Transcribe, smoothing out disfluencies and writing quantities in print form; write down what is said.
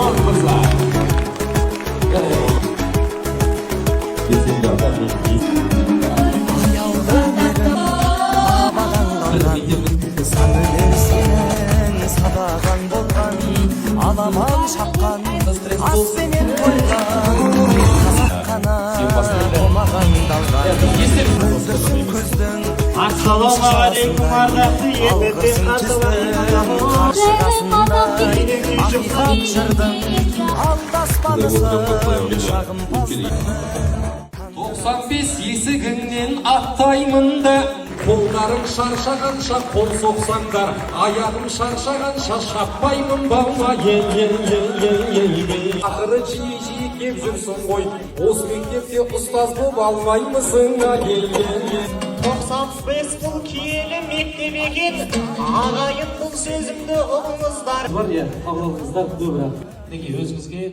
Osman Mırza. Сабаған болған аламан шаққан аспенен қойған қазақ қана болмаған далған мөлдірсің көздің Assalamualaikum алғысың түздің қаршығасындай ақиқат жырдың алдаспанысың жағымпазды 95 есігіңнен аттаймын да қолдарың шаршағанша қол соқсаңдар аяғым шаршағанша шаппаймын бауа ақыры жиі кеп жүрсің ғой осы мектепте ұстаз боп алмаймысың 95 бұл киелі мектеп екен ағайын бұл сөзімді ұғыңыздар Var ya, Allah'ınızdan dobra. Ne ki özünüzge?